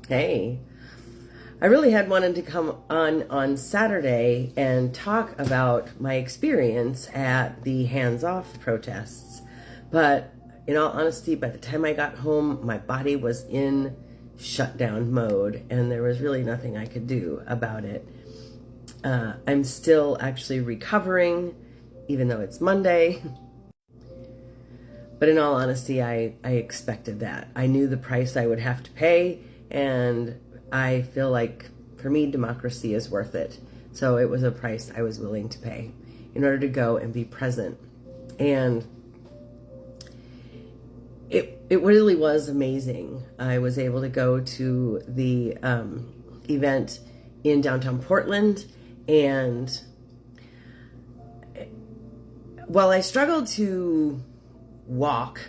Hey, I really had wanted to come on Saturday and talk about my experience at the hands-off protests. But in all honesty, by the time I got home, my body was in shutdown mode and there was really nothing I could do about it. I'm still actually recovering, even though it's Monday. But in all honesty, I expected that. I knew the price I would have to pay, and I feel like, for me, democracy is worth it. So it was a price I was willing to pay in order to go and be present. And it really was amazing. I was able to go to the event in downtown Portland, and while I struggled to walk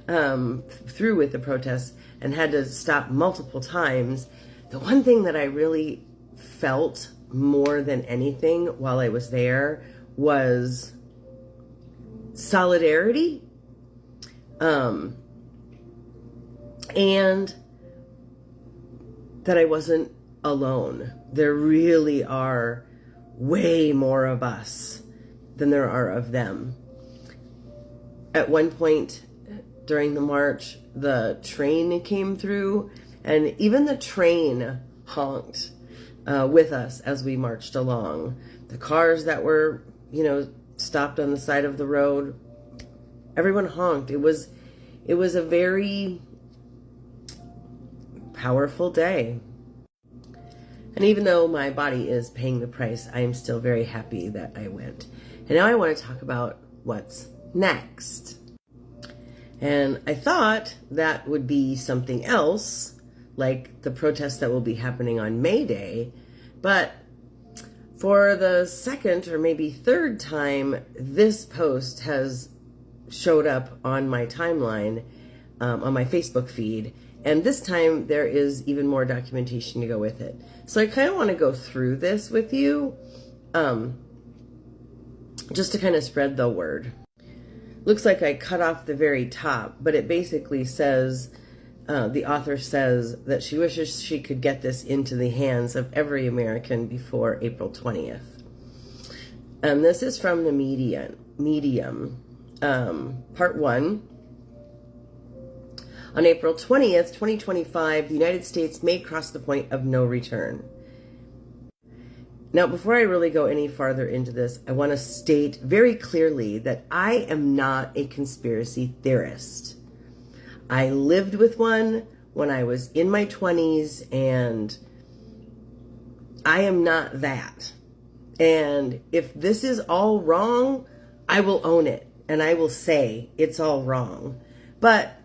through with the protests and had to stop multiple times, the one thing that I really felt more than anything while I was there was solidarity, and that I wasn't alone. There really are way more of us than there are of them. At one point during the march, the train came through, and even the train honked with us as we marched along. The cars that were, stopped on the side of the road, everyone honked. It was a very powerful day. And even though my body is paying the price, I am still very happy that I went. And now I want to talk about what's next. And I thought that would be something else, like the protests that will be happening on May Day. But for the second or maybe third time, this post has showed up on my timeline, on my Facebook feed. And this time there is even more documentation to go with it. So I kind of want to go through this with you, just to kind of spread the word. Looks like I cut off the very top, but it basically says, the author says that she wishes she could get this into the hands of every American before April 20th. And this is from the Medium, part 1. On April 20th, 2025, the United States may cross the point of no return. Now, before I really go any farther into this, I want to state very clearly that I am not a conspiracy theorist. I lived with one when I was in my 20s, and I am not that. And if this is all wrong, I will own it, and I will say it's all wrong. But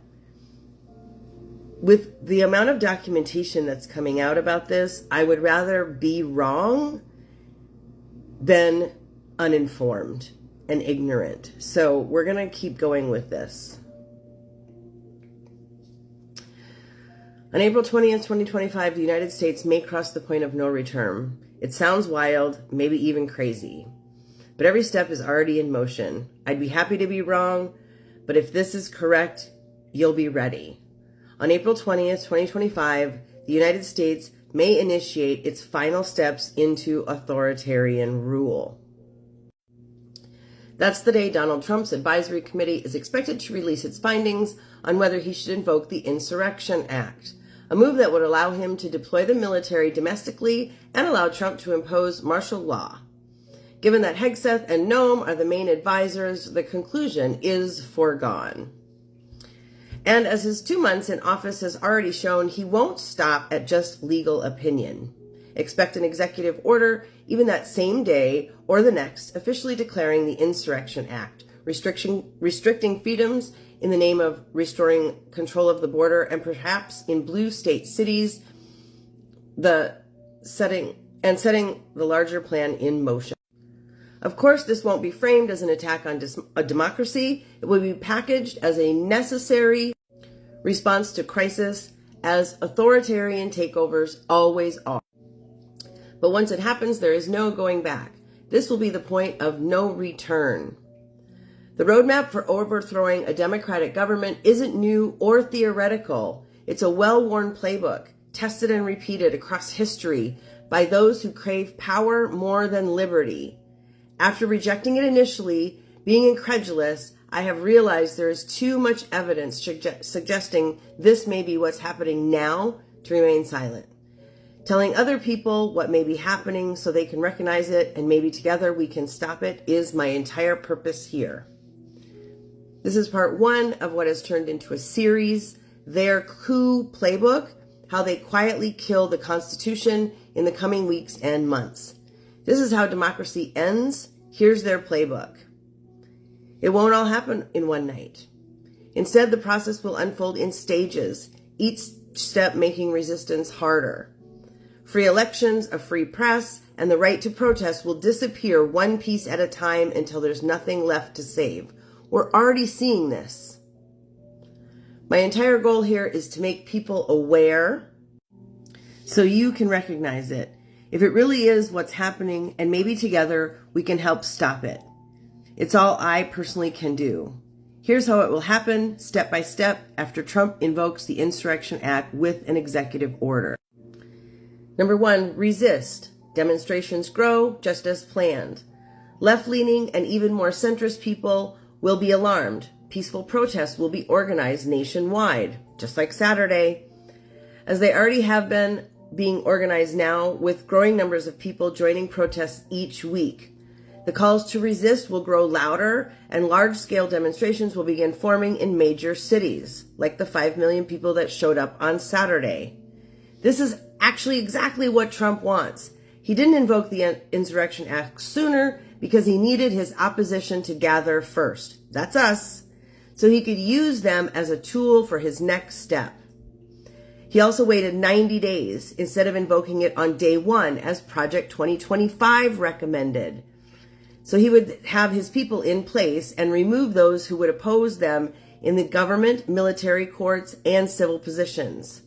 with the amount of documentation that's coming out about this, I would rather be wrong than uninformed and ignorant. So we're going to keep going with this. On April 20th, 2025, the United States may cross the point of no return. It sounds wild, maybe even crazy, but every step is already in motion. I'd be happy to be wrong, but if this is correct, you'll be ready. On April 20th, 2025, the United States may initiate its final steps into authoritarian rule. That's the day Donald Trump's advisory committee is expected to release its findings on whether he should invoke the Insurrection Act, a move that would allow him to deploy the military domestically and allow Trump to impose martial law. Given that Hegseth and Noam are the main advisors, the conclusion is foregone. And as his 2 months in office has already shown, he won't stop at just legal opinion. Expect an executive order even that same day or the next, officially declaring the Insurrection Act, restricting freedoms in the name of restoring control of the border, and perhaps in blue state cities, setting the larger plan in motion. Of course, this won't be framed as an attack on a democracy. It will be packaged as a necessary response to crisis, as authoritarian takeovers always are. But once it happens, there is no going back. This will be the point of no return. The roadmap for overthrowing a democratic government isn't new or theoretical. It's a well-worn playbook. tested and repeated across history by those who crave power more than liberty. After rejecting it initially, being incredulous, I have realized there is too much evidence suggesting this may be what's happening now to remain silent. Telling other people what may be happening so they can recognize it and maybe together we can stop it is my entire purpose here. This is part 1 of what has turned into a series, Their Coup Playbook, how they quietly kill the Constitution in the coming weeks and months. This is how democracy ends. Here's their playbook. It won't all happen in one night. Instead, the process will unfold in stages, each step making resistance harder. Free elections, a free press, and the right to protest will disappear one piece at a time until there's nothing left to save. We're already seeing this. My entire goal here is to make people aware so you can recognize it. If it really is what's happening, and maybe together we can help stop it. It's all I personally can do. Here's how it will happen, step by step, after Trump invokes the Insurrection Act with an executive order. Number 1, resist. Demonstrations grow just as planned. Left-leaning and even more centrist people will be alarmed. Peaceful protests will be organized nationwide, just like Saturday, as they already have been being organized now, with growing numbers of people joining protests each week. The calls to resist will grow louder, and large-scale demonstrations will begin forming in major cities, like the 5 million people that showed up on Saturday. This is actually exactly what Trump wants. He didn't invoke the Insurrection Act sooner because he needed his opposition to gather first. That's us. So he could use them as a tool for his next step. He also waited 90 days instead of invoking it on day 1 as Project 2025 recommended. So he would have his people in place and remove those who would oppose them in the government, military courts, and civil positions.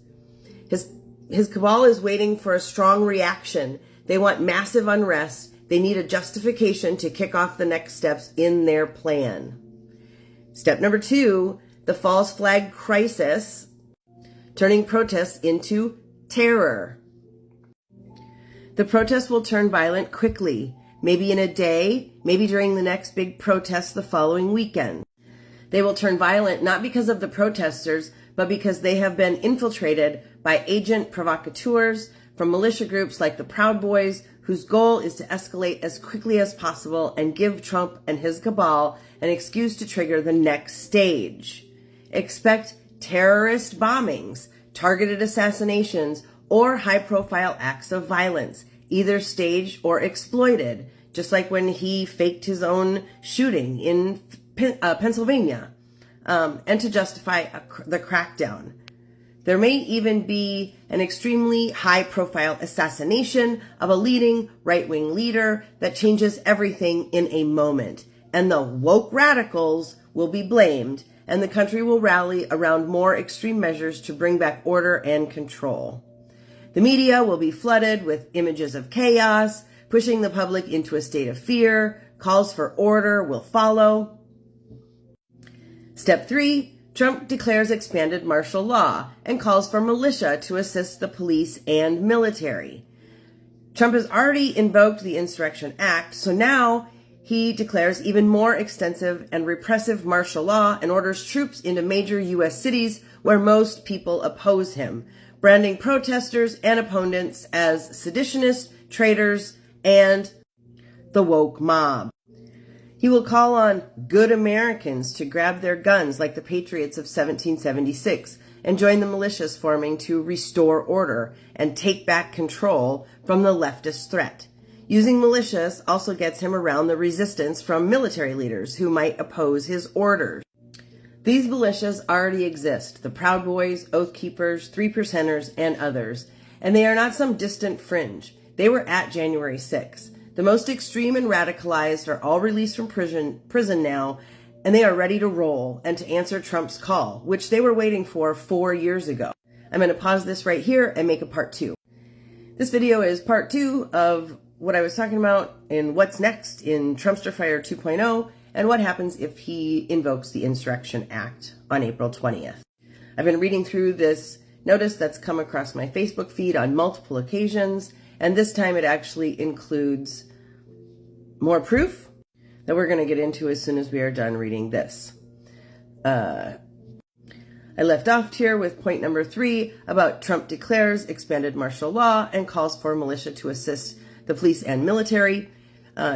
His cabal is waiting for a strong reaction. They want massive unrest. They need a justification to kick off the next steps in their plan. Step number 2, the false flag crisis, turning protests into terror. The protests will turn violent quickly. Maybe in a day, maybe during the next big protest the following weekend. They will turn violent not because of the protesters, but because they have been infiltrated by agent provocateurs from militia groups like the Proud Boys, whose goal is to escalate as quickly as possible and give Trump and his cabal an excuse to trigger the next stage. Expect terrorist bombings, targeted assassinations, or high-profile acts of violence, either staged or exploited, just like when he faked his own shooting in Pennsylvania, and to justify the crackdown. There may even be an extremely high-profile assassination of a leading right-wing leader that changes everything in a moment, and the woke radicals will be blamed, and the country will rally around more extreme measures to bring back order and control. The media will be flooded with images of chaos, pushing the public into a state of fear. Calls for order will follow. Step 3, Trump declares expanded martial law and calls for militia to assist the police and military. Trump has already invoked the Insurrection Act, so now he declares even more extensive and repressive martial law and orders troops into major U.S. cities where most people oppose him, branding protesters and opponents as seditionists, traitors, and the woke mob. He will call on good Americans to grab their guns like the patriots of 1776 and join the militias forming to restore order and take back control from the leftist threat. Using militias also gets him around the resistance from military leaders who might oppose his orders. These militias already exist, the Proud Boys, Oath Keepers, 3%ers, and others, and they are not some distant fringe. They were at January 6th. The most extreme and radicalized are all released from prison now, and they are ready to roll and to answer Trump's call, which they were waiting for 4 years ago. I'm going to pause this right here and make a part 2. This video is part 2 of what I was talking about in what's next in Trumpster Fire 2.0 and what happens if he invokes the Insurrection Act on April 20th. I've been reading through this Notice that's come across my Facebook feed on multiple occasions, and this time it actually includes more proof that we're going to get into as soon as we are done reading this. I left off here with point number 3 about Trump declares expanded martial law and calls for militia to assist the police and military.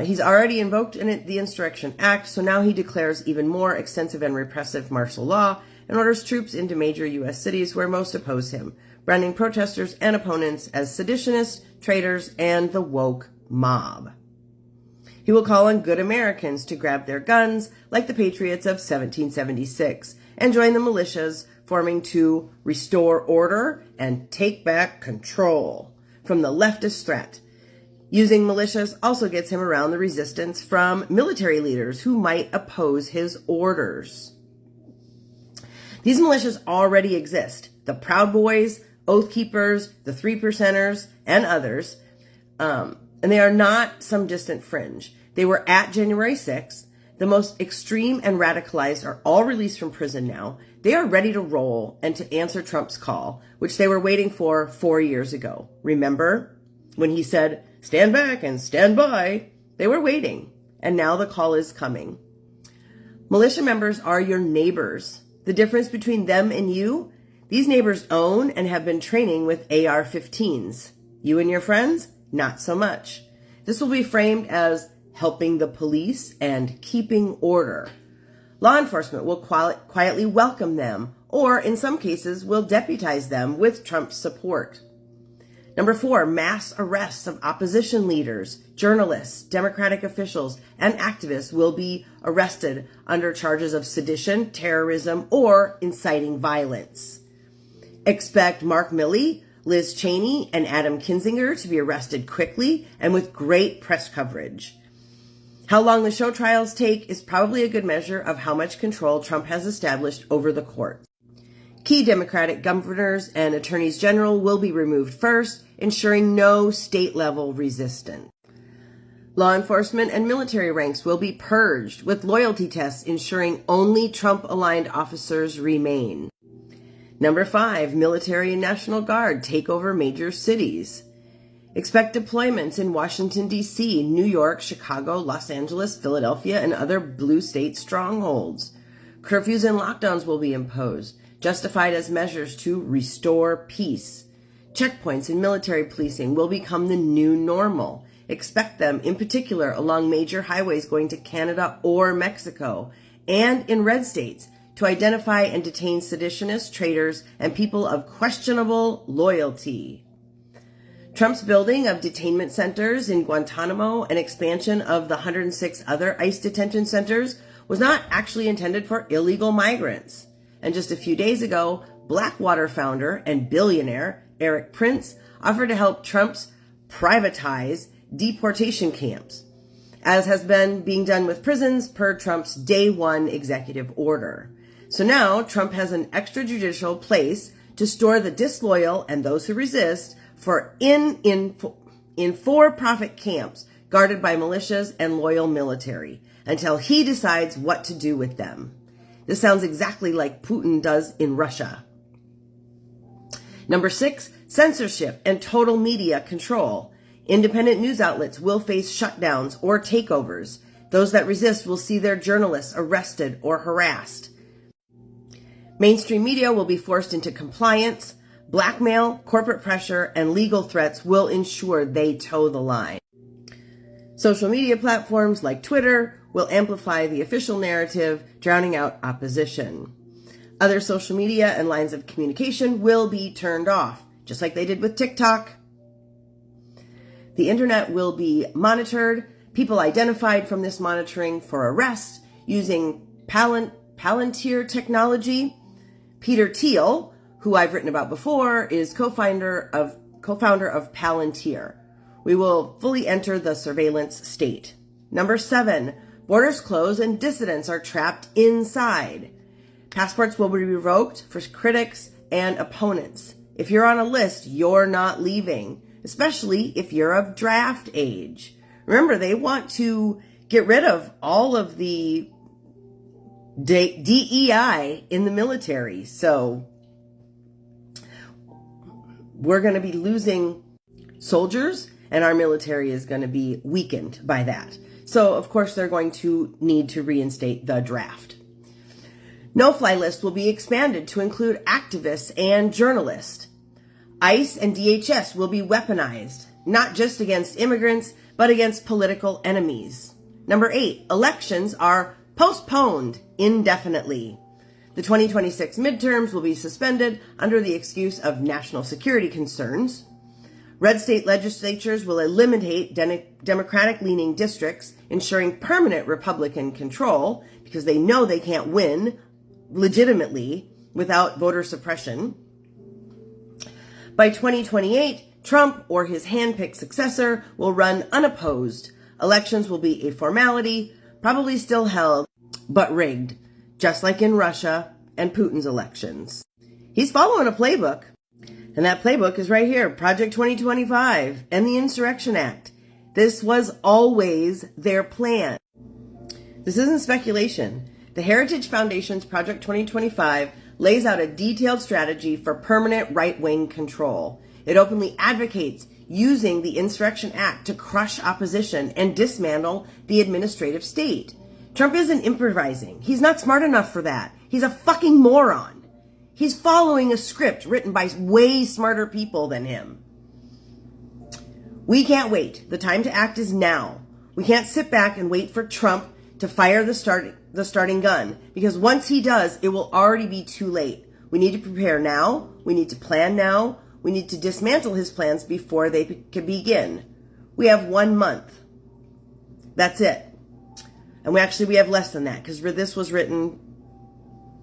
He's already invoked the Insurrection Act, so now he declares even more extensive and repressive martial law and orders troops into major U.S. cities where most oppose him, branding protesters and opponents as seditionists, traitors, and the woke mob. He will call on good Americans to grab their guns like the patriots of 1776 and join the militias, forming to restore order and take back control from the leftist threat. Using militias also gets him around the resistance from military leaders who might oppose his orders. These militias already exist. The Proud Boys, Oath Keepers, the Three Percenters, and others. And they are not some distant fringe. They were at January 6th. The most extreme and radicalized are all released from prison now. They are ready to roll and to answer Trump's call, which they were waiting for 4 years ago. Remember when he said, "Stand back and stand by"? They were waiting, and now the call is coming. Militia members are your neighbors. The difference between them and you? These neighbors own and have been training with AR-15s. You and your friends? Not so much. This will be framed as helping the police and keeping order. Law enforcement will quietly welcome them, or in some cases will deputize them with Trump's support. Number 4, mass arrests of opposition leaders, journalists, Democratic officials, and activists will be arrested under charges of sedition, terrorism, or inciting violence. Expect Mark Milley, Liz Cheney, and Adam Kinzinger to be arrested quickly and with great press coverage. How long the show trials take is probably a good measure of how much control Trump has established over the courts. Key Democratic governors and attorneys general will be removed first, ensuring no state-level resistance. Law enforcement and military ranks will be purged, with loyalty tests ensuring only Trump-aligned officers remain. Number 5, military and National Guard take over major cities. Expect deployments in Washington, D.C., New York, Chicago, Los Angeles, Philadelphia, and other blue state strongholds. Curfews and lockdowns will be imposed, justified as measures to restore peace. Checkpoints in military policing will become the new normal. Expect them, in particular, along major highways going to Canada or Mexico, and in red states, to identify and detain seditionists, traitors, and people of questionable loyalty. Trump's building of detainment centers in Guantanamo and expansion of the 106 other ICE detention centers was not actually intended for illegal migrants. And just a few days ago, Blackwater founder and billionaire Eric Prince offered to help Trump's privatize deportation camps, as has been being done with prisons per Trump's Day 1 executive order. So now Trump has an extrajudicial place to store the disloyal and those who resist in for-profit camps guarded by militias and loyal military until he decides what to do with them. This sounds exactly like Putin does in Russia. Number 6, censorship and total media control. Independent news outlets will face shutdowns or takeovers. Those that resist will see their journalists arrested or harassed. Mainstream media will be forced into compliance. Blackmail, corporate pressure, and legal threats will ensure they toe the line. Social media platforms like Twitter will amplify the official narrative, drowning out opposition. Other social media and lines of communication will be turned off, just like they did with TikTok. The internet will be monitored, people identified from this monitoring for arrest using Palantir technology. Peter Thiel, who I've written about before, is co-founder of Palantir. We will fully enter the surveillance state. Number 7, borders close and dissidents are trapped inside. Passports will be revoked for critics and opponents. If you're on a list, you're not leaving, especially if you're of draft age. Remember, they want to get rid of all of the DEI in the military. So we're going to be losing soldiers, and our military is going to be weakened by that. So, of course, they're going to need to reinstate the draft. No-fly list will be expanded to include activists and journalists. ICE and DHS will be weaponized, not just against immigrants, but against political enemies. Number 8, elections are postponed indefinitely. The 2026 midterms will be suspended under the excuse of national security concerns. Red state legislatures will eliminate Democratic-leaning districts, ensuring permanent Republican control because they know they can't win legitimately without voter suppression. By 2028, Trump or his handpicked successor will run unopposed. Elections will be a formality, probably still held, but rigged, just like in Russia and Putin's elections. He's following a playbook, and that playbook is right here, Project 2025 and the Insurrection Act. This was always their plan. This isn't speculation. The Heritage Foundation's Project 2025 lays out a detailed strategy for permanent right-wing control. It openly advocates using the Insurrection Act to crush opposition and dismantle the administrative state. Trump isn't improvising. He's not smart enough for that. He's a fucking moron. He's following a script written by way smarter people than him. We can't wait. The time to act is now. We can't sit back and wait for Trump to fire the starting gun, because once he does, it will already be too late. We need to prepare now. We need to plan now. We need to dismantle his plans before they can begin. We have 1 month. That's it. And we have less than that, because this was written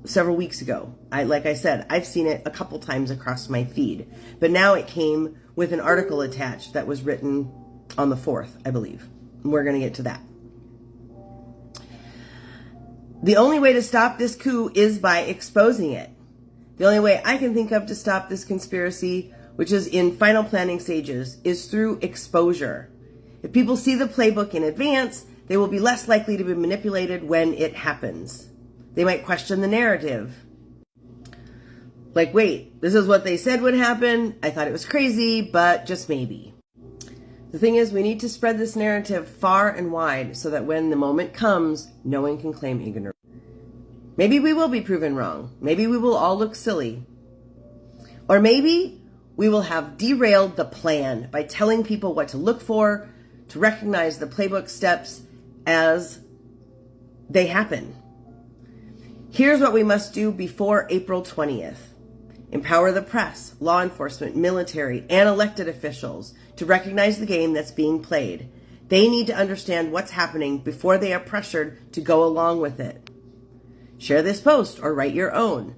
several weeks ago. Like I said, I've seen it a couple times across my feed. But now it came with an article attached that was written on the 4th, I believe. And we're going to get to that. The only way to stop this coup is by exposing it. The only way I can think of to stop this conspiracy, which is in final planning stages, is through exposure. If people see the playbook in advance, they will be less likely to be manipulated when it happens. They might question the narrative. Like, wait, this is what they said would happen. I thought it was crazy, but just maybe. The thing is, we need to spread this narrative far and wide so that when the moment comes, no one can claim ignorance. Maybe we will be proven wrong. Maybe we will all look silly. Or maybe we will have derailed the plan by telling people what to look for, to recognize the playbook steps as they happen. Here's what we must do before April 20th. Empower the press, law enforcement, military, and elected officials to recognize the game that's being played. They need to understand what's happening before they are pressured to go along with it. Share this post or write your own.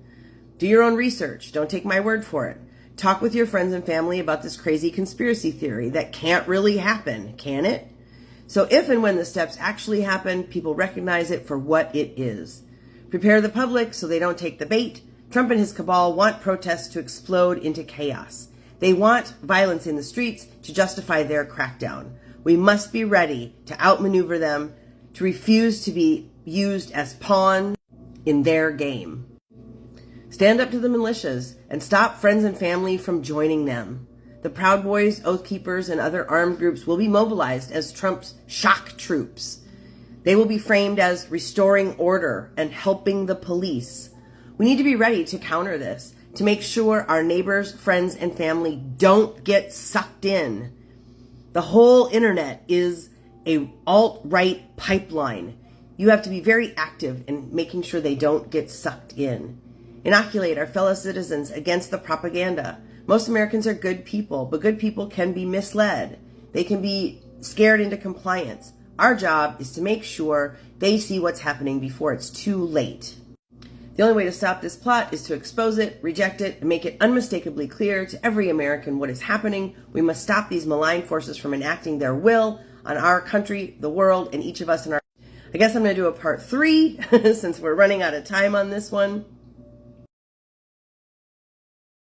Do your own research. Don't take my word for it. Talk with your friends and family about this crazy conspiracy theory that can't really happen, can it? So if and when the steps actually happen, people recognize it for what it is. Prepare the public so they don't take the bait. Trump and his cabal want protests to explode into chaos. They want violence in the streets to justify their crackdown. We must be ready to outmaneuver them, to refuse to be used as pawns in their game. Stand up to the militias and stop friends and family from joining them. The Proud Boys, Oath Keepers, and other armed groups will be mobilized as Trump's shock troops. They will be framed as restoring order and helping the police. We need to be ready to counter this, to make sure our neighbors, friends, and family don't get sucked in. The whole internet is a alt-right pipeline. You have to be very active in making sure they don't get sucked in. Inoculate our fellow citizens against the propaganda. Most Americans are good people, but good people can be misled. They can be scared into compliance. Our job is to make sure they see what's happening before it's too late. The only way to stop this plot is to expose it, reject it, and make it unmistakably clear to every American what is happening. We must stop these malign forces from enacting their will on our country, the world, and each of us in our... I guess I'm going to do a part 3 since we're running out of time on this one.